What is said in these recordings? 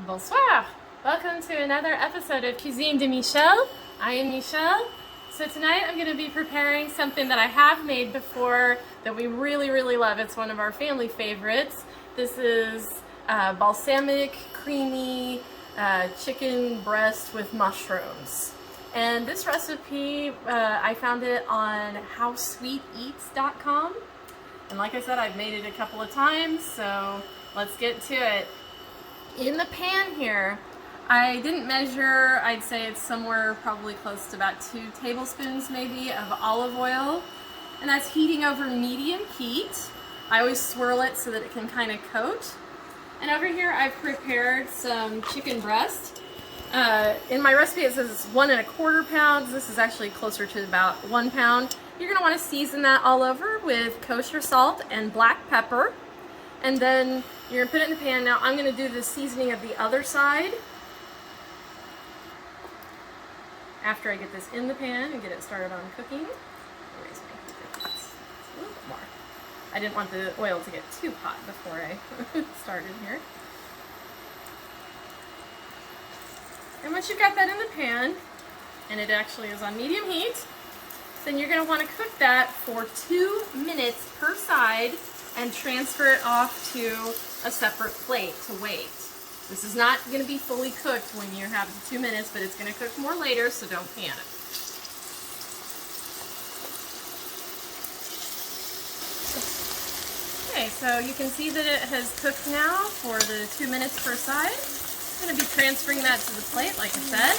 Bonsoir! Welcome to another episode of Cuisine de Michel. I am Michelle. So tonight I'm going to be preparing something that I have made before that we really love. It's one of our family favorites. This is balsamic, creamy chicken breast with mushrooms. And this recipe, I found it on howsweeteats.com. And like I said, I've made it a couple of times, so let's get to it. In the pan here, I didn't measure, I'd say it's somewhere probably close to about 2 tablespoons maybe of olive oil. And that's heating over medium heat. I always swirl it so that it can kind of coat. And over here I've prepared some chicken breast. In my recipe it says it's 1 1/4 pounds. This is actually closer to about 1 pound. You're going to want to season that all over with kosher salt and black pepper. And then you're going to put it in the pan. Now I'm going to do the seasoning of the other side after I get this in the pan and get it started on cooking. Raise my heat a little bit more. I didn't want the oil to get too hot before I started here. And once you've got that in the pan, and it actually is on medium heat, then you're going to want to cook that for 2 minutes per side and transfer it off to a separate plate to wait. This is not going to be fully cooked when you have the 2 minutes, but it's going to cook more later, so don't panic. Okay, so you can see that it has cooked now for the 2 minutes per side. I'm going to be transferring that to the plate, like I said.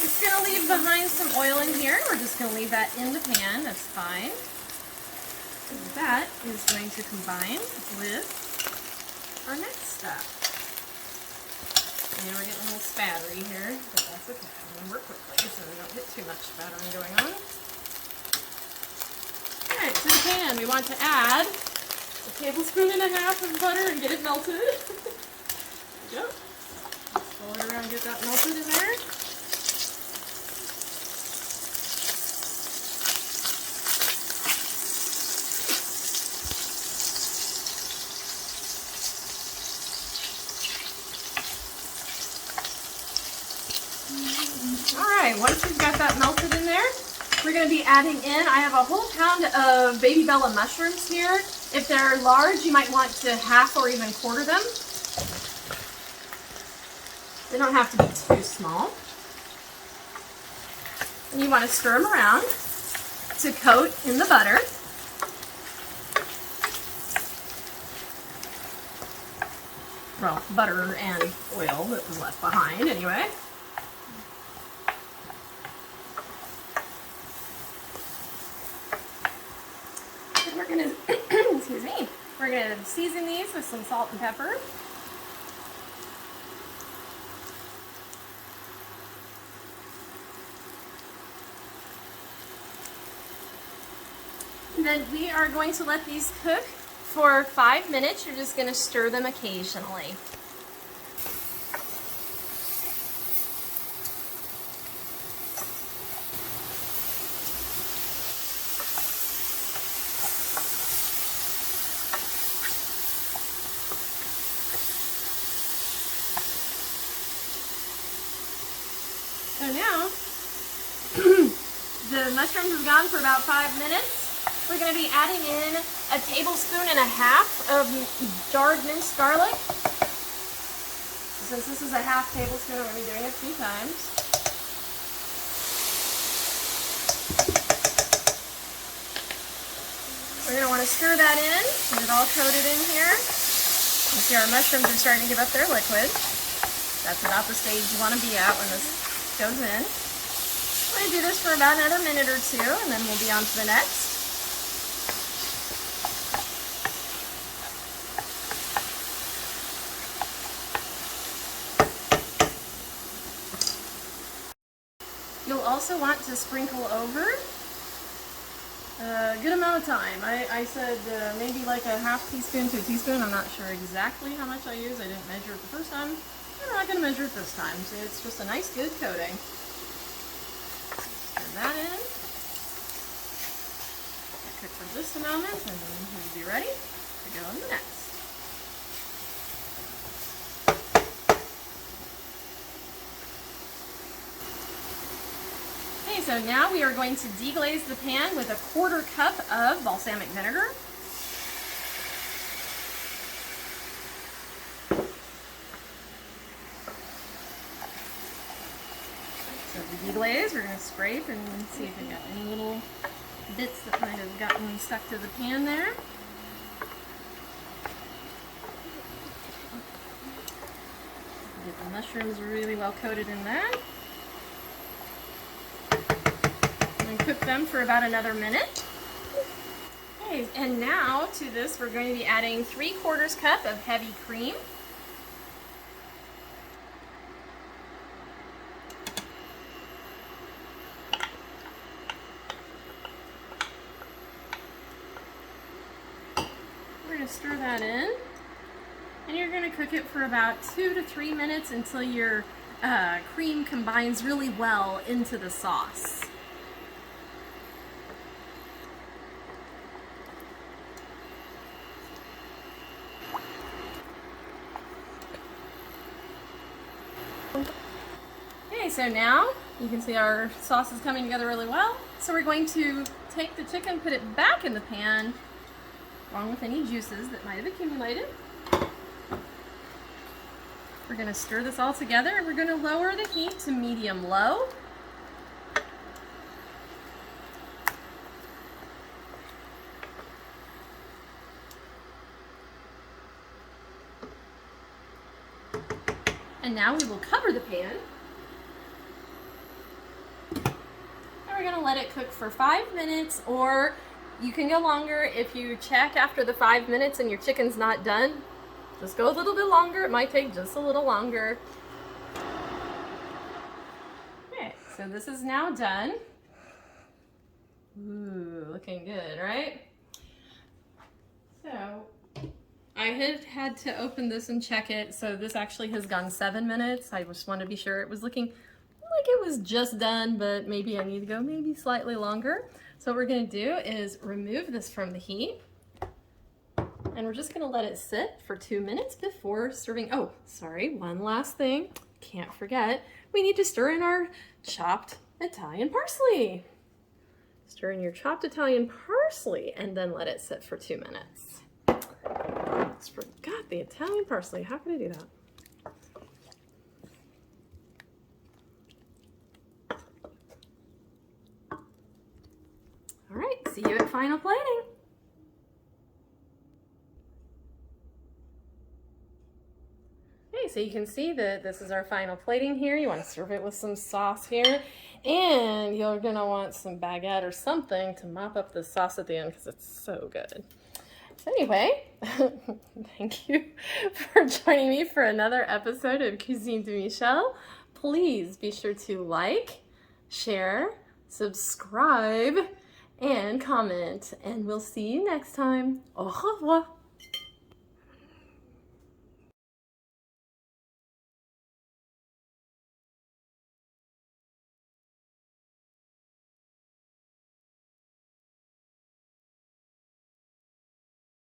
It's going to leave behind some oil in here. We're just going to leave that in the pan. That's fine. And that is going to combine with our next step. And we're getting a little spattery here, but that's okay. I'm going to work quickly so we don't get too much spattering going on. Alright, to the pan we want to add 1.5 tablespoons of butter and get it melted. There we go. Just roll it around and get that melted in there. Alright, once you've got that melted in there, we're going to be adding in, I have a whole pound of baby bella mushrooms here. If they're large, you might want to half or even quarter them. They don't have to be too small. And you want to stir them around to coat in the butter. Well, butter and oil that was left behind anyway. We're going to, excuse me, we're going to season these with some salt and pepper. And then we are going to let these cook for 5 minutes. You're just going to stir them occasionally. So now, the mushrooms have gone for about 5 minutes. We're going to be adding in 1.5 tablespoons of jarred minced garlic. Since this is a 1/2 tablespoon, we're going to be doing it 2 times. We're going to want to stir that in, get it all coated in here. You see our mushrooms are starting to give up their liquid. That's about the stage you want to be at when this goes in. We're going to do this for about another minute or 2, and then we'll be on to the next. You'll also want to sprinkle over a good amount of thyme. I said maybe like a 1/2 teaspoon to a teaspoon. I'm not sure exactly how much I use. I didn't measure it the first time. I'm not going to measure it this time. So it's just a nice good coating. Stir that in. Cook for just a moment and then we'll be ready to go on the next. so now we are going to deglaze the pan with 1/4 cup of balsamic vinegar. So the deglaze, we're going to scrape and see if we got any little bits that might have gotten stuck to the pan there. Get the mushrooms really well coated in that. And cook them for about another minute. Okay, and now to this we're going to be adding 3/4 cup of heavy cream. We're going to stir that in, and you're going to cook it for about 2 to 3 minutes until your cream combines really well into the sauce. Okay, so now you can see our sauce is coming together really well. So we're going to take the chicken, put it back in the pan, along with any juices that might have accumulated. We're going to stir this all together, and we're going to lower the heat to medium-low. And now we will cover the pan. And we're going to let it cook for 5 minutes, or you can go longer if you check after the 5 minutes and your chicken's not done. Just go a little bit longer. It might take just a little longer. Okay, so this is now done. Ooh, looking good, right? So I had to open this and check it. So this actually has gone 7 minutes. I just want to be sure it was looking like it was just done, but maybe I need to go maybe slightly longer. So what we're going to do is remove this from the heat. And we're just going to let it sit for 2 minutes before serving. Oh, sorry, one last thing. Can't forget, we need to stir in our chopped Italian parsley. Stir in your chopped Italian parsley and then let it sit for 2 minutes. Just forgot the Italian parsley. How can I do that? All right, see you at final plating. Okay, so you can see that this is our final plating here. You want to serve it with some sauce here, and you're gonna want some baguette or something to mop up the sauce at the end because it's so good. So anyway, thank you for joining me for another episode of Cuisine de Michel. Please be sure to like, share, subscribe, and comment, and we'll see you next time. Au revoir.